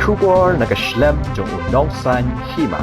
Shubor nakaslem jong unongsan hima.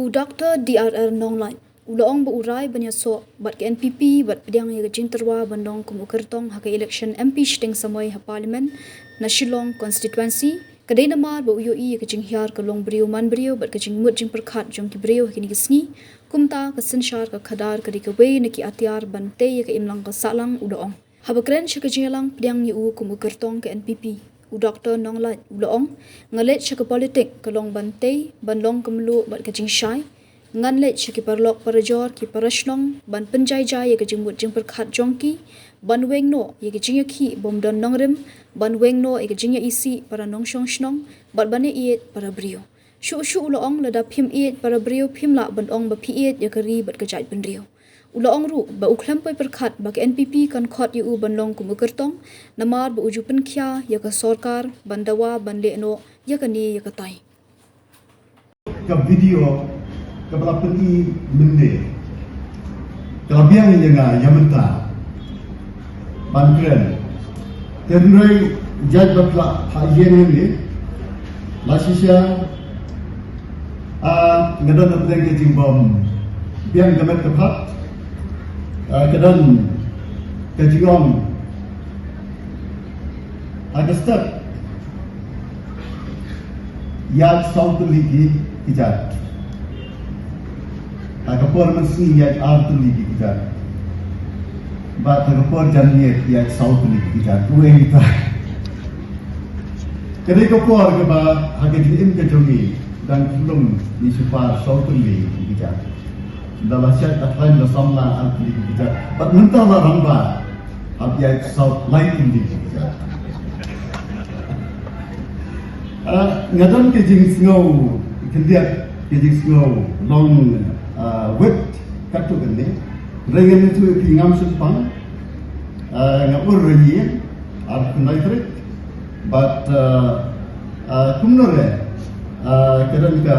Dr. DRR Nonglai Ulong berurai banyak so bat ke NPP bat pedang yang jinterwa bandong kumukertong hak election MP shting samoi ha parlimen na Shillong constituency kadai namar ba uyoi ke jinghiar ke long brio man brio bat ke jingmut jing perkhat jong ki brio kini kisni kumta ke senshar ke khadar ke dikwe ne ki atiar bante ke imlang ke salang ulong habakren shike jinglang pedang yu kumukertong ke NPP Dr. Nonglai ulong ngalet shike politik ke long bante bandong kemlu bat ke jingshai ngan let ki parlok parajor ki parashnong ban penjai jai ye ke jingmut jing perkhat jongki ban weng no ye ke jing ki bom don nongrim ban weng no ye ke jing isi para nong shong shnong bat bane iet para brio shu ulong lada phim iet para brio phim la ban ong ba phi iet ye ke ri bat ke jai ban rio ulong ru ba ukhlam poi perkhat ba ke NPP kan khot yu ban long kum kertong namar ba uju penkhya ye ke sarkar ban dawa ban le no ye ke ni ye ke tai ka video kepada pergi mende kelabian yang yamenta bankren terus jaj batla hajen ini lasisya ngadan apa yang jimbom biang gamet kepat kedan kejigom ada step yang south ligi ijat Kapur mesti yang artu lagi kita, but kapur jangan yang south lagi kita, dua kita. Jadi kapur kita agak diim kejongi dan belum disupar south lagi kita. Dalam syarat akan bersama artu lagi kita, but mentah lah ramba, apa yang south lagi kita. Ngadon kejing snow, kendiat kejing snow long. Wet katu gani, dengan itu pingam sepang, ngapur raya, arti naikret, but kumnore, kadang ka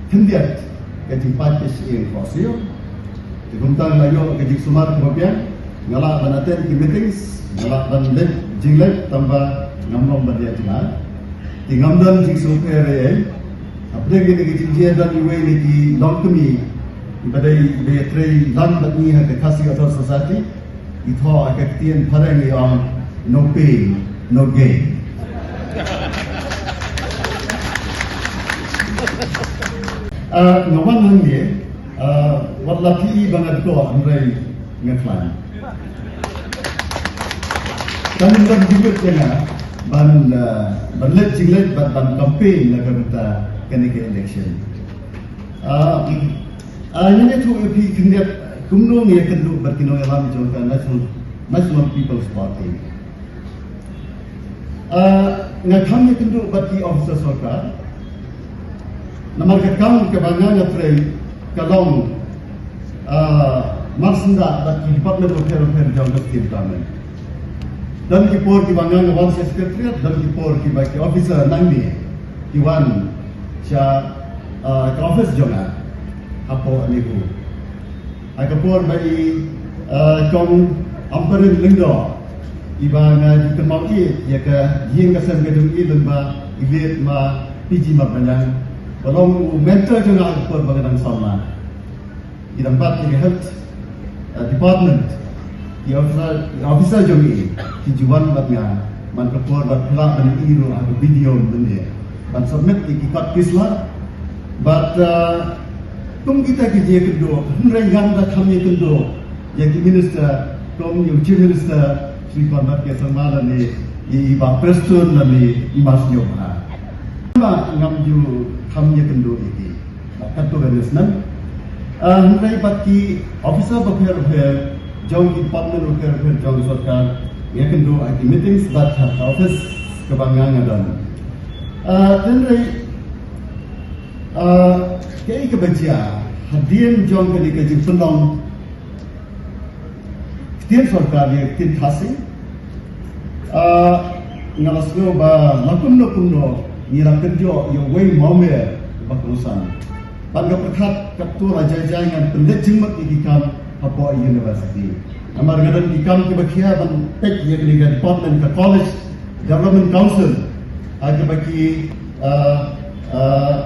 hendiat kejimpat kesi fosil, kemudian layo kejik sumar kemudian ngalak banaten ki meetings, ngalak bandet jinglet tambah ngamlong badia tinggal, tingam dan jik supere. Apa yang kita kerja dan iwe lagi long kami badai betray dan batni ha kasih atau society itu agak tian parang yang no pain no gain. Ngawan hangye wallahi bangat ko amrai ngaklan. Kami dan juga jangan banlet jinglet ban campaign laga kena ke election. Ini tu api kendiat kumno ni akan berkino alam jangka National People's Party. Ngakam ni kendu bagi officer sarkar. Nama kakam kebangan ngatre kalong marsenda bagi Department of Health jangka Government. Dan kipor kebangan ngawal secretariat dan kipor kibaki officer nangni kiwan sia office jonga apo niku agapor bagi kong amperin lindo ibana ditemauki ya ke ying kasem gedung i lemba ilit ma piji ma banyak kalau mentor jonga agapor bagadang sama di tempat di health department di officer jongi di juan batnya man kapor bat pelak dan iru ada video benda dan submit ikat kislah but tum kita kerja kedua henry ganda kami kedua yang minister tum yang chief minister Sri Parmat ke samala ni iba preston ni imas nyoba ngamju kami kedua ini katu garisnan henry baki officer bafir jauh department of health jauh sarkar yang kedua meetings that office kebanggaan dan Henry, kaya kebaca hadian jong kali kajik penong, ketian sarkar yang ketian kasih, ngalaslo ba lakum ngira kerja yang way maumer bakusan. Bangga perkat kaptur aja jangan pendet jengmat ikam apa university. Amar gadan ikam kebakia ban tek yang kali department ke college government council. ada bagi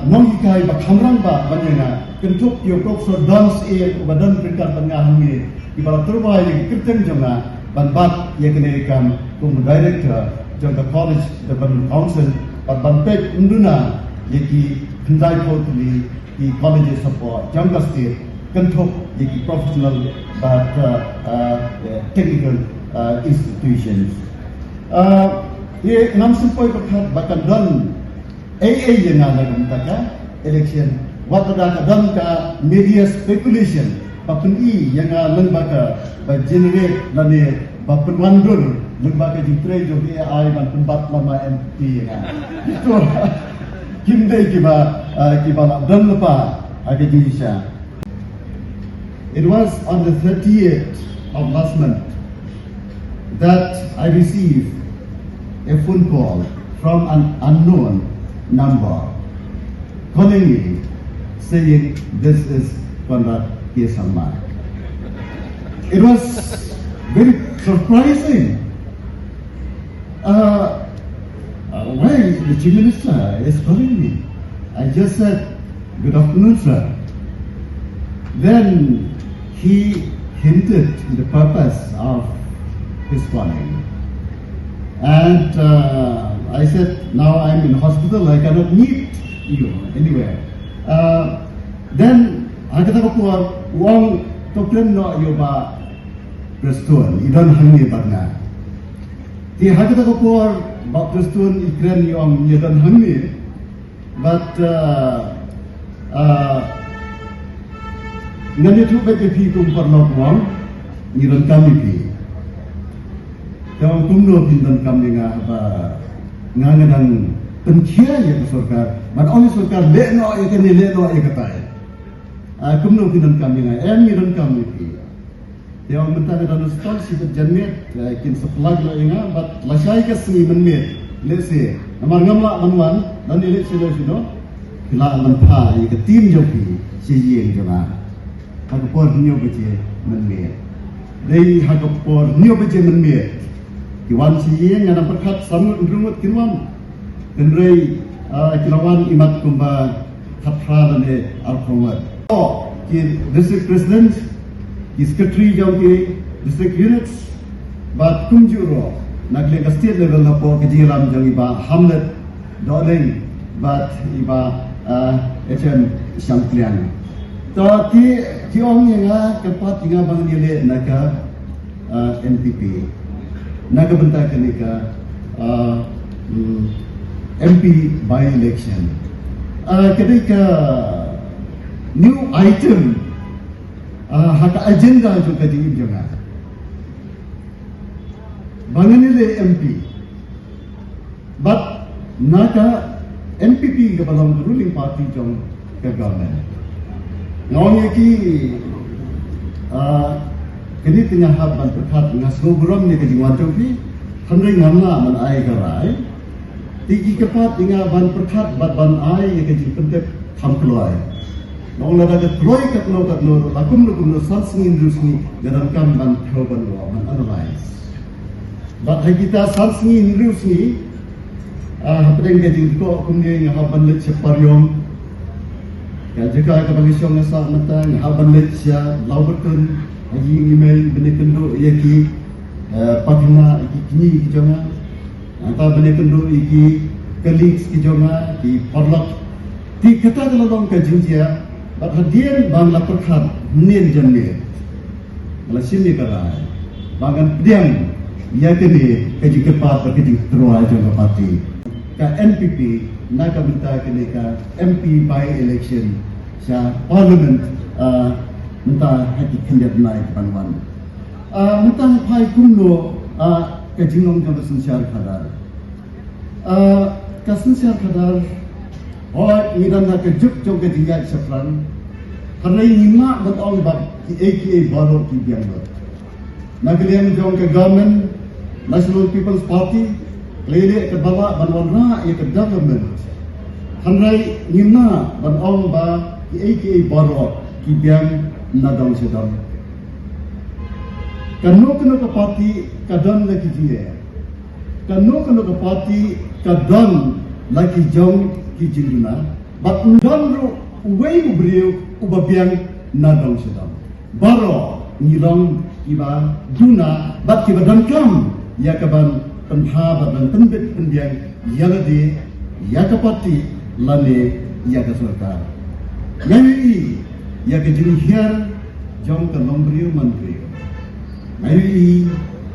nong ikai ba khamrang ba banyana kentuk yo professor dance badan peringkat tengah ni ibarat terbaik yang kerjaan jona ban yang kena kam kum director jona college the ban council ban pet unduna yaki kendai potli di college support jangka state kentuk yaki professional but technical institutions ye ngam sempoi bakat bakan don AA yang ada dalam election waktu dan ka media speculation bapun yang lembaga ba generate nani bapun wandur lembaga jitre jo AI ban pembat lama MP itu kimdai kiba dan lepa ada Indonesia. It was on the 30th of last month that I received a phone call from an unknown number calling me saying this is Conrad K. Salman. It was very surprising. Why the Chief Minister is calling me? I just said, good afternoon, sir. Then he hinted the purpose of his calling. And I said, now I'm in hospital, I cannot meet you anywhere. Then I kata ko wang tokren no yo ba Kristun idan hangi barna. Ti ha kata ko ba Kristun ikren yo ang idan hangi, but ngani tu ba pi kum parlo wang idan kami pi. Kau kumno pindan kami ngangadang penkia ya ke surga. Man oleh surga leno ya kene leno ya katai. Kumno pindan kami ngiran kami pi. Dia mentang dan stol si berjamet kin sepelag la inga bat lasai ke seni menmet. Lese amar ngamla manwan dan ile silo sino kila lampa ya ke tim joki si yeng jona. Aku por nyo beje menmet. Dei aku por nyo beje menmet. Kiwan siyeng yang berkat samut rumut kinwan dan rei kilawan imat kumba khatra dane alkomat ki district president ki secretary jauh ki district units but kumjuro nagle state level na po ki jilam jang iba hamlet doleng but iba HM Shamklian to ti ong yang kepat inga bang nile naga NPP Nagabenta kanika MP by election. Ketika new item haka agenda juga di jangan. Banganile MP, but naga NPP ke dalam ruling party jong ke government. Ngawangnya ki kini tengah haban berkat ngasno buram ni kejing wancong pi hamrai ngamla man ai garai tiki kepat inga ban berkat ban ai ni kejing pentep tham keluai nong la daga keluai kat no lakum no sansingin rusni dalam kam ban proban wa man analyze bat hai kita sansingin rusni hapdeng kejing ko kumni haban let separyom ya jika ka bagi syong ngasa matang haban let sia laubetun Haji email benda kenduk yaki pagina iki kini iki jonga anta benda kenduk iki colleagues ki jonga ki parlok ti kata kalau dong ka jinjia bat hadian bang la perkhat nen janne la sini kala bangan diang ya kini ka jikepa ka jiktrua jonga parti ka NPP naga minta kini ka MP by election sa parliament minta hati kendat naik panwan. Minta hai kumno kejinong jang sensiar kadar. Kesensiar kadar midan nak kejuk jong kejingat sepran. Karena lima betul bab AKA baru kibiang ber. Nagalian jong ke government National People's Party lele ke bawah banwarna ia ke government. Karena lima betul bab AKA baru kibiang nadang sedang. Kano ke parti kadang lagi dia. Kano ke parti kadang lagi jong ki jinduna bat ndonru uwei ubriu ubabiang nadong sedam baro nilong iba duna bat ki badan kam ya kaban penha badan penbit penbiang yaladi ya kapati lane ya ka sarkar ngai ya ka jinhiar jong ka lombriu manbriu ngai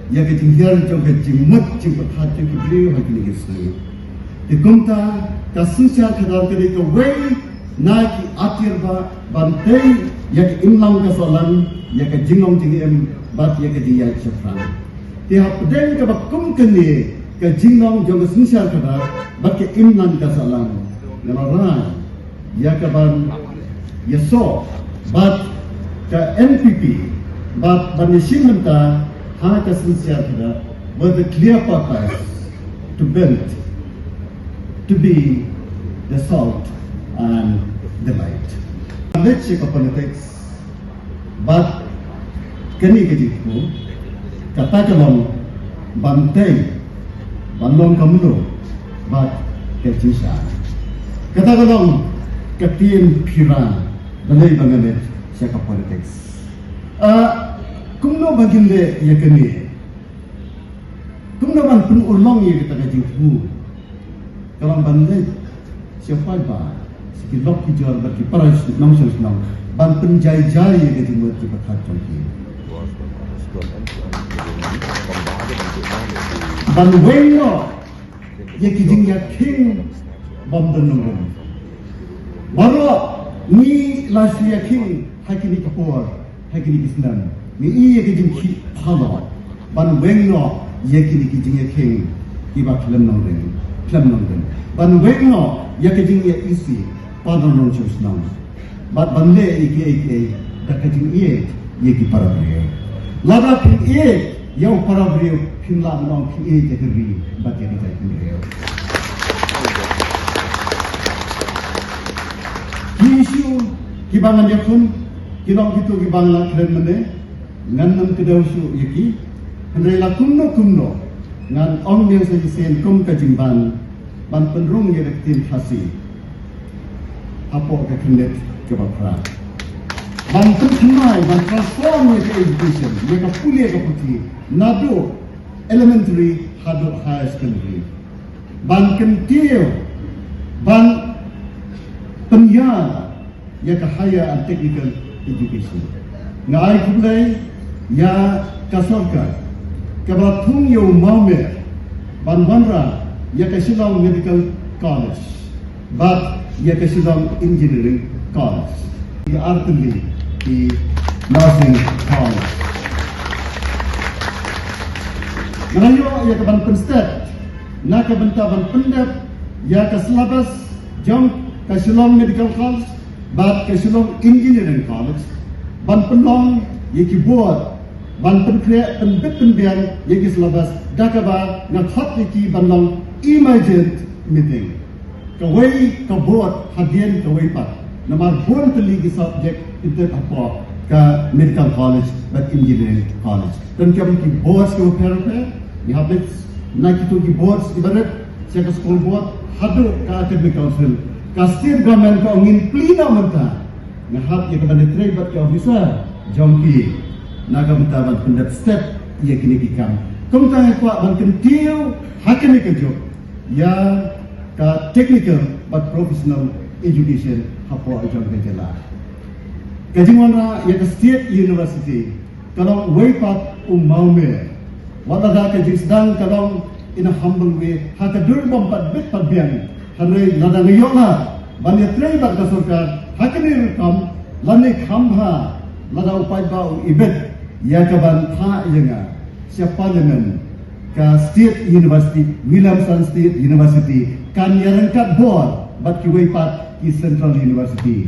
ya ka jinhiar jong ka jimmat jing pathat jing briu ha kini gisni dikumta ka susya khadar kali ka wei na ki atir ba bantai ya ka imlang ka solan ya ka jingong jing em bat ya ka dia chafran ti hapden ka bakum kani ka jingong jong ka susya khadar bat ka imlang ka solan nara ya ka ban yaso bat ka NPP but banishimenta ha ka sincere khadar with a clear purpose to build to be the salt and the light. Let's check politics but kani kejiku kata kalong bantai bandong kamulo but kecisa kata kalong ketin piran balai bangamet check politics kumno baginde yakani kumno ban pun ulong ye kita kejiku kalau bandai siapa ba sikilok kijar bagi para nang senang ban penjai-jai ke timur di Bakat Chongki ban wengo ye kijing ya king bom denung baru ni lasia king hakini kapur hakini kisnan ni ye kijing ki phala ban wengo ye kijing ya king iba klem nong ban wengo ya kijing ya isi padon nong chusnang bat bande iki da kijing ye ki parabre lada pin yang parabre pin la nong ki ke ri bat ya ni tai Isu kibangan yakun kinong gitu kibangan keren mende ngan nam kedausu yaki hendai la kumno ngan ong yang saji sen kum kajimban ban penrung ye rektin khasi apo ka kendet ke bapra ban penmai ban transform ye education ye ka puli ka puti nado elementary hado high secondary ban kentiu ban penyara ya kahaya and technical education ngai kulai ya kasorka kabatung yo maume banwanra ya kasilong medical college but ya kasilong engineering college ya artili di nursing college ngayo ya kaban penstet na kabantaban pendat ya kaslabas jong Kasilong Medical College, but Kasilong Engineering College, ban penlong yeki buat, ban penkreat penbit penbiang yeki selabas dakaba ngakhot yeki banlong emergent meeting. Kawai kabuat hadian kawai pat. Namar buat teligi subject itu apa ke Medical College, but Engineering College. Dan kami ki boards ke opera, ni habis nak itu ki boards ibarat saya ke sekolah buat hadu ke academic council. Kastir government ko ngin plina menta ngahap ye kepada trebat ke officer jongki naga menta ban pendat step ye kini kikam kumta ko ban kentiu hakini ke job ya ka technical but professional education hapo ajong kejela kajingwana ye ka state university kalau weipat umaume wala da ka jisdang kalau in a humble way hakadur bompat bit pabiang Hari nada ngiyona banyak terlibat kasurkan hakini rekam lani khamha lada upay ba ibet ya kaban tha yenga siapa dengan ka State University Williamson State University kan yarangkat board bat kiway pat ki Central University.